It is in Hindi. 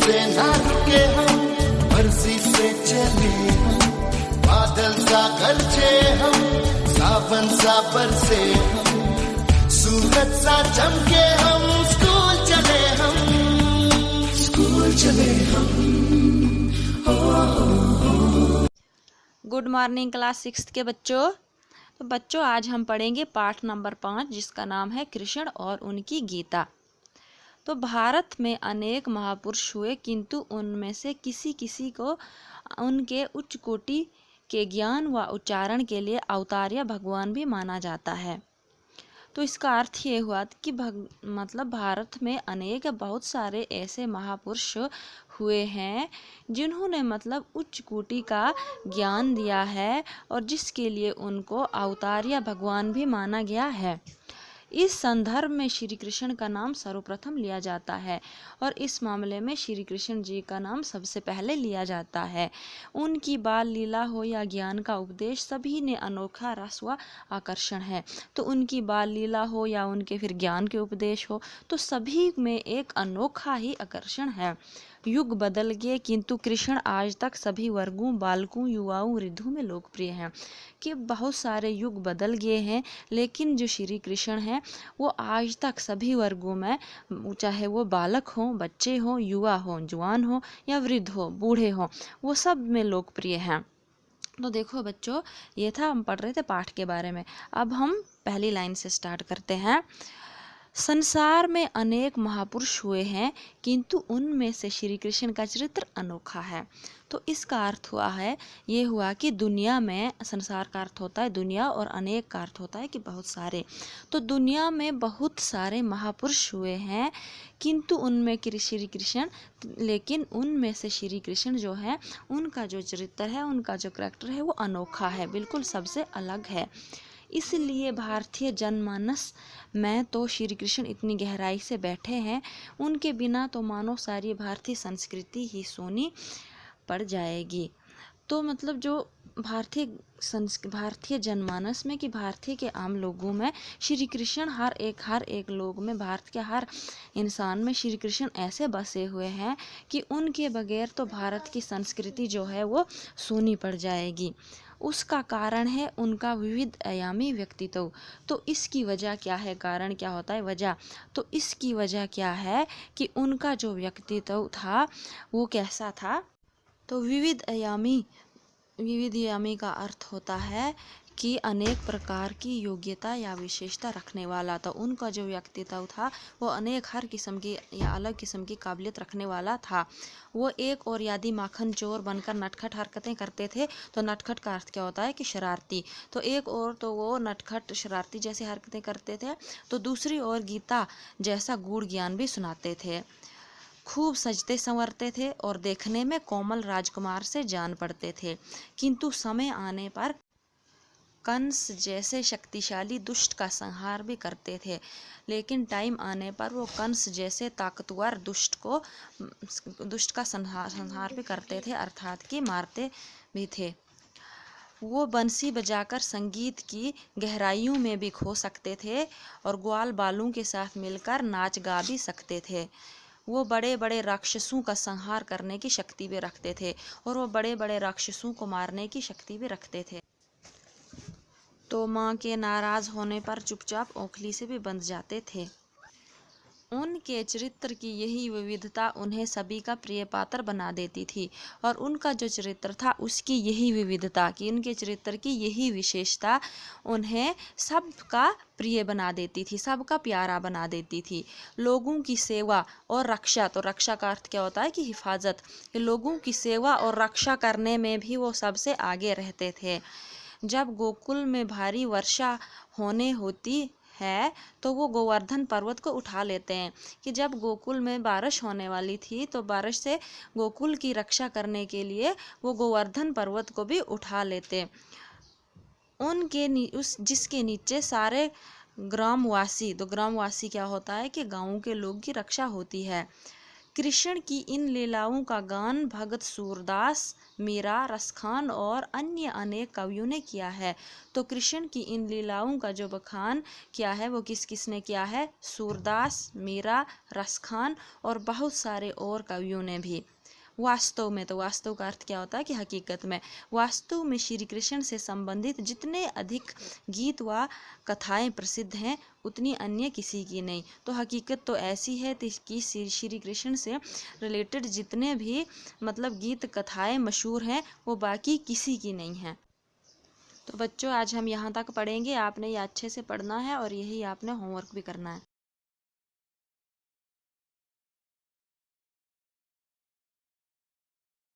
से ना रुके हम, मर्जी से चले हम, बादल सा गरजे हम, सावन सा बरसे हम, सूरज सा चमके हम, स्कूल चले हम, स्कूल चले हम। गुड मॉर्निंग क्लास 6 के बच्चों। तो बच्चों आज हम पढ़ेंगे पाठ नंबर 5 जिसका नाम है कृष्ण और उनकी गीता। तो भारत में अनेक महापुरुष हुए किंतु उनमें से किसी किसी को उनके उच्च कोटि के ज्ञान व उच्चारण के लिए अवतार्य भगवान भी माना जाता है। तो इसका अर्थ ये हुआ कि मतलब भारत में अनेक बहुत सारे ऐसे महापुरुष हुए हैं जिन्होंने मतलब उच्च कोटि का ज्ञान दिया है और जिसके लिए उनको अवतार्य भगवान भी माना गया है। इस संदर्भ में श्री कृष्ण का नाम सर्वप्रथम लिया जाता है और इस मामले में श्री कृष्ण जी का नाम सबसे पहले लिया जाता है। उनकी बाल लीला हो या ज्ञान का उपदेश, सभी ने अनोखा रस व आकर्षण है। तो उनकी बाल लीला हो या उनके फिर ज्ञान के उपदेश हो तो सभी में एक अनोखा ही आकर्षण है। युग बदल गए किंतु कृष्ण आज तक सभी वर्गों, बालकों, युवाओं, वृद्धों में लोकप्रिय हैं। कि बहुत सारे युग बदल गए हैं लेकिन जो श्री कृष्ण हैं वो आज तक सभी वर्गों में, चाहे वो बालक हों, बच्चे हों, युवा हों, जवान हों या वृद्ध हो, बूढ़े हों, वो सब में लोकप्रिय हैं। तो देखो बच्चों, ये था हम पढ़ रहे थे पाठ के बारे में। अब हम पहली लाइन से स्टार्ट करते हैं। संसार में अनेक महापुरुष हुए हैं किंतु उनमें से श्री कृष्ण का चरित्र अनोखा है। तो इसका अर्थ हुआ है, ये हुआ कि दुनिया में, संसार का अर्थ होता है दुनिया और अनेक का अर्थ होता है कि बहुत सारे। तो दुनिया में बहुत सारे महापुरुष हुए हैं किंतु उनमें श्री कृष्ण, लेकिन उनमें से श्री कृष्ण जो है उनका जो चरित्र है, उनका जो करैक्टर है वो अनोखा है, बिल्कुल सबसे अलग है। इसलिए भारतीय जनमानस में तो श्री कृष्ण इतनी गहराई से बैठे हैं, उनके बिना तो मानो सारी भारतीय संस्कृति ही सोनी पड़ जाएगी। तो मतलब जो भारतीय जनमानस में कि भारतीय के आम लोगों में श्री कृष्ण हर एक लोग में, भारत के हर इंसान में श्री कृष्ण ऐसे बसे हुए हैं कि उनके बगैर तो भारत की संस्कृति जो है वो सूनी पड़ जाएगी। उसका कारण है उनका विविध आयामी व्यक्तित्व। तो इसकी वजह क्या है, कारण क्या होता है, वजह। तो इसकी वजह क्या है कि उनका जो व्यक्तित्व था वो कैसा था। तो विविध आयामी का अर्थ होता है कि अनेक प्रकार की योग्यता या विशेषता रखने वाला। तो उनका जो व्यक्तित्व था वो अनेक हर किस्म की या अलग किस्म की काबिलियत रखने वाला था। वो एक और यदि माखन चोर बनकर नटखट हरकतें करते थे तो नटखट का अर्थ क्या होता है कि शरारती। तो एक और तो वो नटखट शरारती जैसी हरकतें करते थे, तो दूसरी ओर गीता जैसा गूढ़ ज्ञान भी सुनाते थे। खूब सजते संवरते थे और देखने में कोमल राजकुमार से जान पड़ते थे, किंतु समय आने पर कंस जैसे शक्तिशाली दुष्ट का संहार भी करते थे। लेकिन टाइम आने पर वो कंस जैसे ताकतवर दुष्ट का संहार भी करते थे, अर्थात कि मारते भी थे। वो बंसी बजाकर संगीत की गहराइयों में भी खो सकते थे और ग्वाल बालों के साथ मिलकर नाच गा भी सकते थे। वो बड़े बड़े राक्षसों का संहार करने की शक्ति भी रखते थे और वो बड़े बड़े राक्षसों को मारने की शक्ति भी रखते थे। तो माँ के नाराज होने पर चुपचाप ओखली से भी बंध जाते थे। उनके चरित्र की यही विविधता उन्हें सभी का प्रिय पात्र बना देती थी और उनका जो चरित्र था उसकी यही विविधता, कि उनके चरित्र की यही विशेषता उन्हें सबका प्रिय बना देती थी, सबका प्यारा बना देती थी। लोगों की सेवा और रक्षा, तो रक्षा का अर्थ क्या होता है कि हिफाजत। लोगों की सेवा और रक्षा करने में भी वो सबसे आगे रहते थे। जब गोकुल में भारी वर्षा होने होती है तो वो गोवर्धन पर्वत को उठा लेते हैं। कि जब गोकुल में बारिश होने वाली थी तो बारिश से गोकुल की रक्षा करने के लिए वो गोवर्धन पर्वत को भी उठा लेते। जिसके नीचे सारे ग्रामवासी, तो ग्रामवासी क्या होता है कि गाँव के लोग की रक्षा होती है, कृष्ण की इन लीलाओं का गान भगत सूरदास, मीरा, रसखान और अन्य अनेक कवियों ने किया है। तो कृष्ण की इन लीलाओं का जो बखान किया है वो किस किस ने किया है? सूरदास, मीरा, रसखान और बहुत सारे और कवियों ने भी। वास्तव में, तो वास्तव का अर्थ क्या होता है कि हकीकत में, वास्तव में श्री कृष्ण से संबंधित जितने अधिक गीत व कथाएं प्रसिद्ध हैं उतनी अन्य किसी की नहीं। तो हकीकत तो ऐसी है कि श्री कृष्ण से रिलेटेड जितने भी मतलब गीत कथाएं मशहूर हैं वो बाकी किसी की नहीं हैं। तो बच्चों आज हम यहाँ तक पढ़ेंगे, आपने ये अच्छे से पढ़ना है और यही आपने होमवर्क भी करना है।